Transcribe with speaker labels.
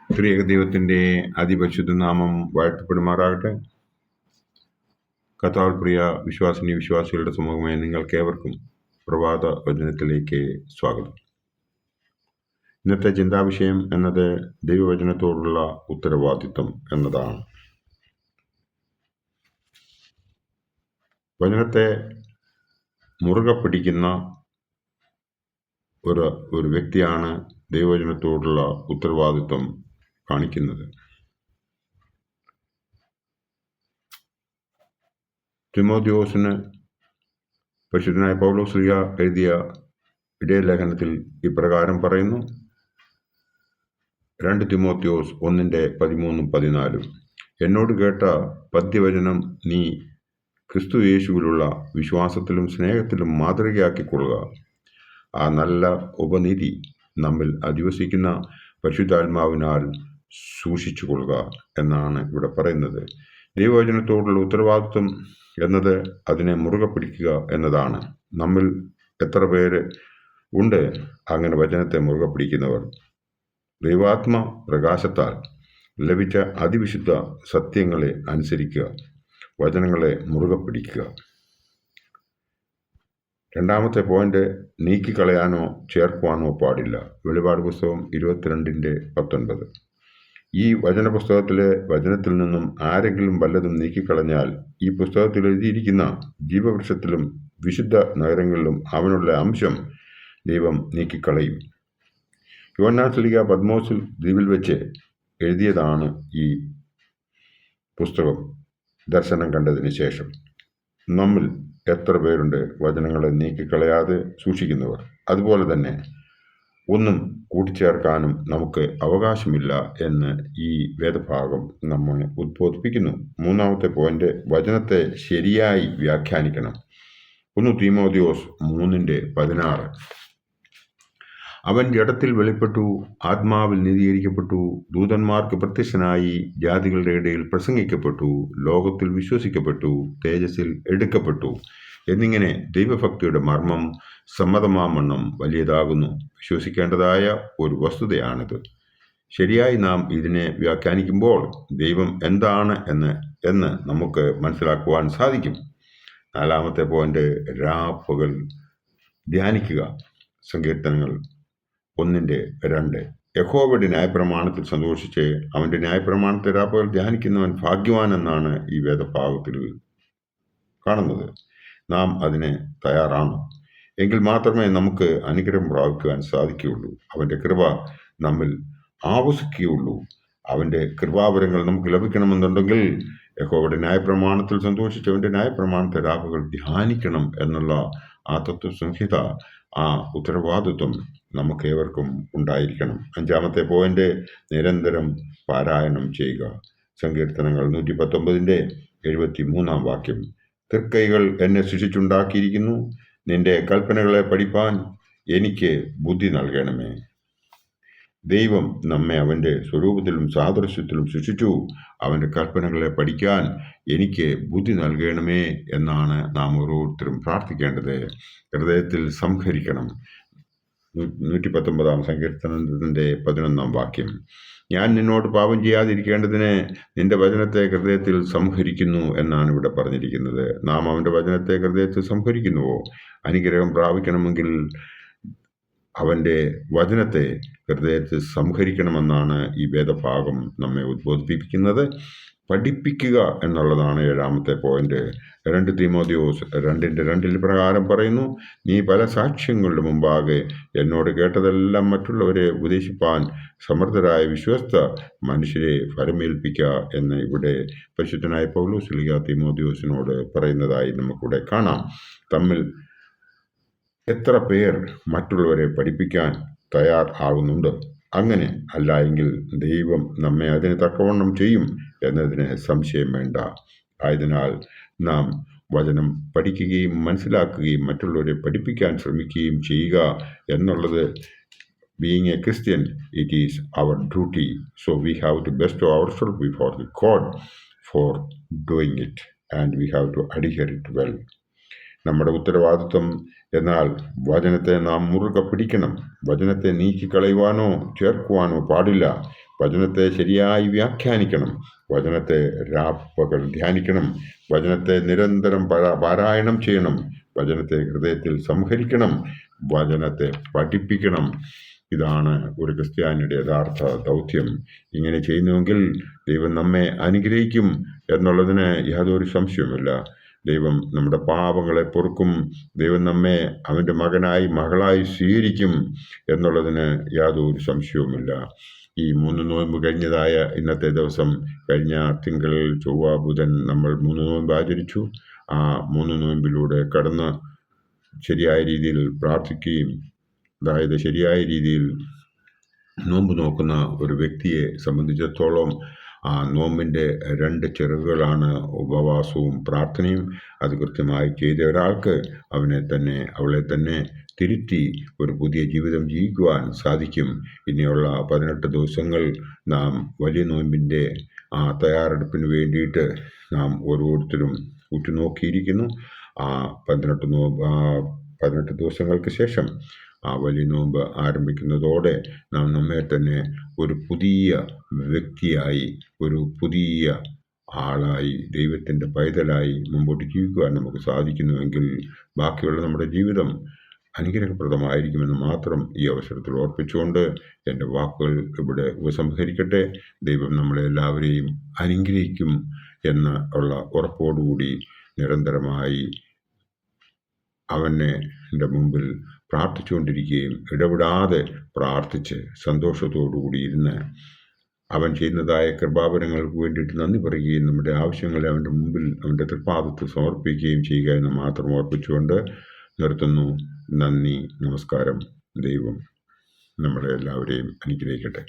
Speaker 1: ത്രിയേക ദൈവത്തിൻ്റെ അതിപരിശുദ്ധ നാമം വാഴ്ത്തപ്പെടുമാറാകട്ടെ. കർത്താവിൽ പ്രിയ വിശ്വാസിനി വിശ്വാസികളുടെ സമൂഹമായ നിങ്ങൾക്കേവർക്കും പ്രഭാത വചനത്തിലേക്ക് സ്വാഗതം. ഇന്നത്തെ ചിന്താവിഷയം എന്നത് ദൈവവചനത്തോടുള്ള ഉത്തരവാദിത്വം എന്നതാണ്. വചനത്തെ മുറുകെ പിടിക്കുന്ന ഒരു വ്യക്തിയാണ് ദൈവവചനത്തോടുള്ള ഉത്തരവാദിത്വം കാണിക്കുന്നത്. തിമോഥെയോസിന് പരിശുദ്ധനായ പൗലോസ് ശ്ലീഹ എഴുതിയ ഇടയലേഖനത്തിൽ ഇപ്രകാരം പറയുന്നു. 2 തിമോഥെയോസ് 1:13-14 എന്നോട് കേട്ട പദ്യവചനം നീ ക്രിസ്തു യേശുവിലുള്ള വിശ്വാസത്തിലും സ്നേഹത്തിലും മാതൃകയാക്കിക്കൊള്ളുക. ആ നല്ല ഉപനിധി നമ്മിൽ അധിവസിക്കുന്ന പരിശുദ്ധാത്മാവിനാൽ സൂക്ഷിച്ചു കൊള്ളുക എന്നാണ് ഇവിടെ പറയുന്നത്. ദൈവവചനത്തോടുള്ള ഉത്തരവാദിത്വം എന്നത് അതിനെ മുറുകെ പിടിക്കുക എന്നതാണ്. നമ്മിൽ എത്ര പേര് ഉണ്ട് അങ്ങനെ വചനത്തെ മുറുകെ പിടിക്കുന്നവർ? ദൈവാത്മ പ്രകാശത്താൽ ലഭിച്ച അതിവിശുദ്ധ സത്യങ്ങളെ അനുസരിക്കുക, വചനങ്ങളെ മുറുകെ പിടിക്കുക. രണ്ടാമത്തെ പോയിന്റ്, നീക്കിക്കളയാനോ ചേർക്കുവാനോ പാടില്ല. വെളിപാട് പുസ്തകം 22:19. ഈ വചനപുസ്തകത്തിലെ വചനത്തിൽ നിന്നും ആരെങ്കിലും വല്ലതും നീക്കിക്കളഞ്ഞാൽ ഈ പുസ്തകത്തിൽ എഴുതിയിരിക്കുന്ന ജീവവൃക്ഷത്തിലും വിശുദ്ധ നഗരങ്ങളിലും അവനുള്ള അംശം ദൈവം നീക്കിക്കളയും. യോഹന്നാൻ ശ്ലീഹ പത്മോസിൽ ദ്വീപിൽ വെച്ച് എഴുതിയതാണ് ഈ പുസ്തകം ദർശനം കണ്ടതിന് ശേഷം. നമ്മിൽ എത്ര പേരുണ്ട് വചനങ്ങളെ നീക്കിക്കളയാതെ സൂക്ഷിക്കുന്നവർ? അതുപോലെ തന്നെ ഒന്നും കൂട്ടിച്ചേർക്കാനും നമുക്ക് അവകാശമില്ല എന്ന് ഈ വേദഭാഗം നമ്മെ ഉദ്ബോധിപ്പിക്കുന്നു. മൂന്നാമത്തെ പോയിന്റ്, വചനത്തെ ശരിയായി വ്യാഖ്യാനിക്കണം. 1 തീമോഥെയോസ് 3:16 അവൻ ജഡത്തിൽ വെളിപ്പെട്ടു, ആത്മാവിൽ നീതീകരിക്കപ്പെട്ടു, ദൂതന്മാർക്ക് പ്രത്യക്ഷനായി, ജാതികളുടെ ഇടയിൽ പ്രസംഗിക്കപ്പെട്ടു, ലോകത്തിൽ വിശ്വസിക്കപ്പെട്ടു, തേജസ്സിൽ എടുക്കപ്പെട്ടു എന്നിങ്ങനെ ദൈവഭക്തിയുടെ മർമ്മം സമ്മതമാമണ്ണം വലിയതാകുന്നു. വിശ്വസിക്കേണ്ടതായ ഒരു വസ്തുതയാണിത്. ശരിയായി നാം ഇതിനെ വ്യാഖ്യാനിക്കുമ്പോൾ ദൈവം എന്താണ് എന്ന് നമുക്ക് മനസ്സിലാക്കുവാൻ സാധിക്കും. നാലാമത്തെ പോയിന്റ്, രാപ്പകൽ ധ്യാനിക്കുക. സങ്കീർത്തനങ്ങൾ 1:2 യഹോവയുടെ ന്യായപ്രമാണത്തിൽ സന്തോഷിച്ച് അവൻ്റെ ന്യായപ്രമാണത്തെ രാപ്പകൽ ധ്യാനിക്കുന്നവൻ ഭാഗ്യവാൻ എന്നാണ് ഈ വേദഭാഗത്തിൽ കാണുന്നത്. നാം അതിന് തയ്യാറാണ് എങ്കിൽ മാത്രമേ നമുക്ക് അനുഗ്രഹം പ്രാപിക്കുവാൻ സാധിക്കുകയുള്ളൂ. അവൻ്റെ കൃപ നമ്മിൽ ആവസിക്കുകയുള്ളൂ. അവൻ്റെ കൃപാവരങ്ങൾ നമുക്ക് ലഭിക്കണമെന്നുണ്ടെങ്കിൽ യഹോവയുടെ ന്യായപ്രമാണത്തിൽ സന്തോഷിച്ച് അവൻ്റെ ന്യായപ്രമാണത്തെ രാപ്പകൽ ധ്യാനിക്കണം എന്നുള്ള ആ തത്വസംഹിത, ആ ഉത്തരവാദിത്വം നമുക്കേവർക്കും ഉണ്ടായിരിക്കണം. അഞ്ചാമത്തെ പോയിന്റ്, നിരന്തരം പാരായണം ചെയ്യുക. സങ്കീർത്തനങ്ങൾ 119:73 തൃക്കൈകൾ എന്നെ സൃഷ്ടിച്ചുണ്ടാക്കിയിരിക്കുന്നു, നിന്റെ കൽപ്പനകളെ പഠിപ്പാൻ എനിക്ക് ബുദ്ധി നൽകണമേ. ദൈവം നമ്മെ അവൻ്റെ സ്വരൂപത്തിലും സാദൃശ്യത്തിലും സൃഷ്ടിച്ചു. അവൻ്റെ കൽപ്പനകളെ പഠിക്കാൻ എനിക്ക് ബുദ്ധി നൽകണമേ എന്നാണ് നാം ഓരോരുത്തരും പ്രാർത്ഥിക്കേണ്ടത്. ഹൃദയത്തിൽ സംഹരിക്കണം. 119 സങ്കീർത്തനത്തിൻ്റെ 11 ഞാൻ നിന്നോട് പാപം ചെയ്യാതിരിക്കേണ്ടതിന് നിന്റെ വചനത്തെ ഹൃദയത്തിൽ സംഹരിക്കുന്നു എന്നാണ് ഇവിടെ പറഞ്ഞിരിക്കുന്നത്. നാം അവൻ്റെ വചനത്തെ ഹൃദയത്തിൽ സംഹരിക്കുന്നുവോ? അനുഗ്രഹം പ്രാപിക്കണമെങ്കിൽ അവൻ്റെ വചനത്തെ ഹൃദയത്തിൽ സംഹരിക്കണമെന്നാണ് ഈ വേദഭാഗം നമ്മെ ഉദ്ബോധിപ്പിക്കുന്നത്. പഠിപ്പിക്കുക എന്നുള്ളതാണ് ഏഴാമത്തെ പോയിന്റ്. 2 തീമോഥെയോസ് 2:2 പ്രകാരം പറയുന്നു, നീ പല സാക്ഷ്യങ്ങളുടെ മുമ്പാകെ എന്നോട് കേട്ടതെല്ലാം മറ്റുള്ളവരെ ഉപദേശിപ്പാൻ സമർത്ഥരായ വിശ്വസ്ത മനുഷ്യരെ ഫലമേൽപ്പിക്കുക എന്ന് ഇവിടെ പരിശുദ്ധനായ പൗലോസ് ശ്ലീഹ തീമോഥെയോസിനോട് പറയുന്നതായി നമുക്കിവിടെ കാണാം. തമ്മിൽ എത്ര പേർ മറ്റുള്ളവരെ പഠിപ്പിക്കാൻ തയ്യാർ ആകുന്നുണ്ട്? അങ്ങനെ അല്ല എങ്കിൽ ദൈവം നമ്മെ അതിന് തക്കവണ്ണം ചെയ്യും എന്നതിന് സംശയം വേണ്ട. ആയതിനാൽ നാം വചനം പഠിക്കുകയും മനസ്സിലാക്കുകയും മറ്റുള്ളവരെ പഠിപ്പിക്കാൻ ശ്രമിക്കുകയും ചെയ്യുക എന്നുള്ളത്, being a Christian, it is our duty. So we have to bestow ourselves before the God for doing it, and we have to adhere it well. നമ്മുടെ ഉത്തരവാദിത്വം. എന്നാൽ വചനത്തെ നാം മുറുകെ പിടിക്കണം. വചനത്തെ നീക്കിക്കളയുവാനോ ചേർക്കുവാനോ പാടില്ല. വചനത്തെ ശരിയായി വ്യാഖ്യാനിക്കണം. വചനത്തെ രാപ്പകൽ ധ്യാനിക്കണം. വചനത്തെ നിരന്തരം പാരായണം ചെയ്യണം. വചനത്തെ ഹൃദയത്തിൽ സംഹരിക്കണം. വചനത്തെ പഠിപ്പിക്കണം. ഇതാണ് ഒരു ക്രിസ്ത്യാനിയുടെ യഥാർത്ഥ ദൗത്യം. ഇങ്ങനെ ചെയ്യുന്നുവെങ്കിൽ ദൈവം നമ്മെ അനുഗ്രഹിക്കും എന്നുള്ളതിന് യാതൊരു സംശയവുമില്ല. ദൈവം നമ്മുടെ പാപങ്ങളെ പൊറുക്കും. ദൈവം നമ്മെ അവൻ്റെ മകനായി മകളായി സ്വീകരിക്കും എന്നുള്ളതിന് യാതൊരു സംശയവുമില്ല. ഈ 3 നോയമ്പ് കഴിഞ്ഞതായ ഇന്നത്തെ ദിവസം, കഴിഞ്ഞ തിങ്കൾ, ചൊവ്വ, ബുധൻ നമ്മൾ 3 നോയമ്പ് ആചരിച്ചു. ആ 3 നോയമ്പിലൂടെ കടന്ന് ശരിയായ രീതിയിൽ പ്രാർത്ഥിക്കുകയും, അതായത് ശരിയായ രീതിയിൽ നോമ്പ് നോക്കുന്ന ഒരു വ്യക്തിയെ സംബന്ധിച്ചിടത്തോളം ആ നോമ്പിൻ്റെ 2 ചിറകുകളാണ് ഉപവാസവും പ്രാർത്ഥനയും. അത് കൃത്യമായി ചെയ്ത ഒരാൾക്ക് അവളെ തന്നെ തിരുത്തി ഒരു പുതിയ ജീവിതം ജീവിക്കുവാൻ സാധിക്കും. ഇനിയുള്ള 18 ദിവസങ്ങൾ നാം വലിയ നോയമ്പിൻ്റെ തയ്യാറെടുപ്പിന് വേണ്ടിയിട്ട് നാം ഓരോരുത്തരും ഉറ്റുനോക്കിയിരിക്കുന്നു. ആ 18 ദിവസങ്ങൾക്ക് ശേഷം ആ വലിയ നോമ്പ് ആരംഭിക്കുന്നതോടെ നാം നമ്മെ തന്നെ ഒരു പുതിയ വ്യക്തിയായി, ഒരു പുതിയ ആളായി, ദൈവത്തിൻ്റെ പൈതലായി മുമ്പോട്ട് ജീവിക്കുവാൻ നമുക്ക് സാധിക്കുന്നുവെങ്കിൽ ബാക്കിയുള്ള നമ്മുടെ ജീവിതം അനുഗ്രഹപ്രദമായിരിക്കുമെന്ന് മാത്രം ഈ അവസരത്തിൽ ഓർപ്പിച്ചുകൊണ്ട് എൻ്റെ വാക്കുകൾ ഇവിടെ ഉപസംഹരിക്കട്ടെ. ദൈവം നമ്മളെല്ലാവരെയും അനുഗ്രഹിക്കും എന്ന ഉള്ള ഉറപ്പോടുകൂടി നിരന്തരമായി അവൻ്റെ മുമ്പിൽ പ്രാർത്ഥിച്ചുകൊണ്ടിരിക്കുകയും ഇടപെടാതെ പ്രാർത്ഥിച്ച് സന്തോഷത്തോടുകൂടി ഇരുന്ന് അവൻ ചെയ്യുന്നതായ കൃപാവരങ്ങൾക്ക് വേണ്ടിയിട്ട് നന്ദി പറയുകയും നമ്മുടെ ആവശ്യങ്ങളെ അവൻ്റെ മുമ്പിൽ, അവൻ്റെ തൃപ്പാദത്തിൽ സമർപ്പിക്കുകയും ചെയ്യുക എന്ന് മാത്രം ഓർപ്പിച്ചുകൊണ്ട് നിർത്തുന്നു. നന്ദി, നമസ്കാരം. ദൈവം നമ്മളെ എല്ലാവരെയും അനുഗ്രഹിക്കട്ടെ.